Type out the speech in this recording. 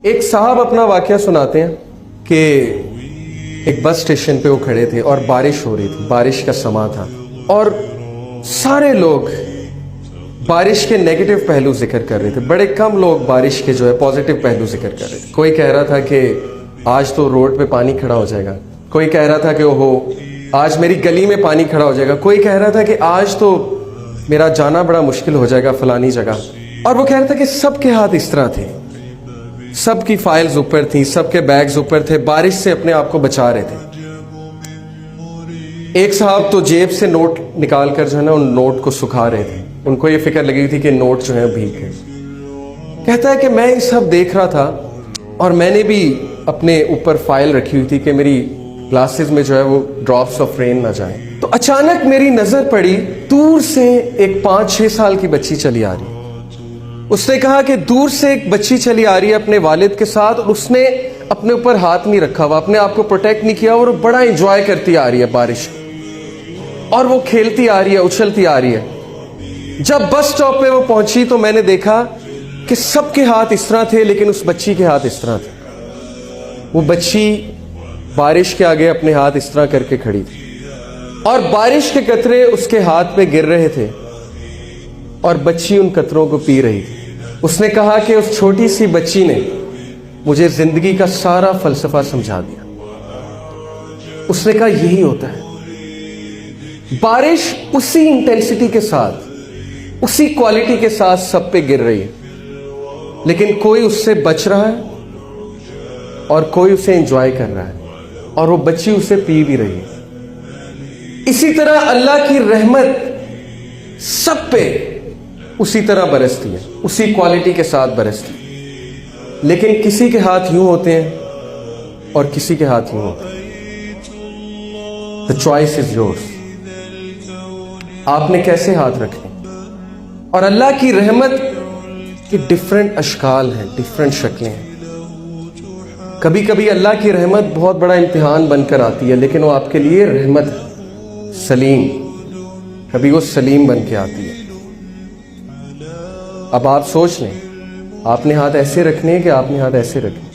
ایک صاحب اپنا واقعہ سناتے ہیں کہ ایک بس اسٹیشن پہ وہ کھڑے تھے اور بارش ہو رہی تھی، بارش کا سما تھا، اور سارے لوگ بارش کے نیگیٹو پہلو ذکر کر رہے تھے، بڑے کم لوگ بارش کے جو ہے پازیٹیو پہلو ذکر کر رہے تھے۔ کوئی کہہ رہا تھا کہ آج تو روڈ پہ پانی کھڑا ہو جائے گا، کوئی کہہ رہا تھا کہ اوہو آج میری گلی میں پانی کھڑا ہو جائے گا، کوئی کہہ رہا تھا کہ آج تو میرا جانا بڑا مشکل ہو جائے گا فلانی جگہ۔ اور وہ کہہ رہا تھا کہ سب کے ہاتھ اس طرح تھے، سب کی فائلز اوپر تھیں، سب کے بیگز اوپر تھے، بارش سے اپنے آپ کو بچا رہے تھے۔ ایک صاحب تو جیب سے نوٹ نکال کر جو ہے نا ان نوٹ کو سکھا رہے تھے، ان کو یہ فکر لگی تھی کہ نوٹ جو ہے بھیگ گئے۔ کہتا ہے کہ میں یہ سب دیکھ رہا تھا اور میں نے بھی اپنے اوپر فائل رکھی ہوئی تھی کہ میری گلاسز میں جو ہے وہ ڈراپس آف رین نہ جائیں، تو اچانک میری نظر پڑی، دور سے ایک 5-6 سال کی بچی چلی آ رہی۔ اس نے کہا کہ دور سے ایک بچی چلی آ رہی ہے اپنے والد کے ساتھ، اور اس نے اپنے اوپر ہاتھ نہیں رکھا ہوا، اپنے آپ کو پروٹیکٹ نہیں کیا، اور وہ بڑا انجوائے کرتی آ رہی ہے بارش، اور وہ کھیلتی آ رہی ہے، اچھلتی آ رہی ہے۔ جب بس سٹاپ پہ وہ پہنچی تو میں نے دیکھا کہ سب کے ہاتھ اس طرح تھے، لیکن اس بچی کے ہاتھ اس طرح تھے۔ وہ بچی بارش کے آگے اپنے ہاتھ اس طرح کر کے کھڑی تھی، اور بارش کے قطرے اس کے ہاتھ پہ گر رہے تھے، اور بچی ان قطروں کو پی رہی تھی۔ اس نے کہا کہ اس چھوٹی سی بچی نے مجھے زندگی کا سارا فلسفہ سمجھا دیا۔ اس نے کہا یہی ہوتا ہے، بارش اسی انٹینسٹی کے ساتھ، اسی کوالٹی کے ساتھ سب پہ گر رہی ہے، لیکن کوئی اس سے بچ رہا ہے اور کوئی اسے انجوائے کر رہا ہے، اور وہ بچی اسے پی بھی رہی ہے۔ اسی طرح اللہ کی رحمت سب پہ اسی طرح برستی ہے، اسی کوالٹی کے ساتھ برستی ہے، لیکن کسی کے ہاتھ یوں ہوتے ہیں اور کسی کے ہاتھ یوں ہوتے ہیں۔ The choice is yours۔ آپ نے کیسے ہاتھ رکھنے؟ اور اللہ کی رحمت کی ڈیفرنٹ اشکال ہیں، ڈیفرنٹ شکلیں ہیں۔ کبھی کبھی اللہ کی رحمت بہت بڑا امتحان بن کر آتی ہے، لیکن وہ آپ کے لیے رحمت ہے، سلیم، کبھی وہ سلیم بن کے آتی ہے۔ اب آپ سوچ لیں، آپ نے ہاتھ ایسے رکھنے ہیں کہ آپ نے ہاتھ ایسے رکھنے؟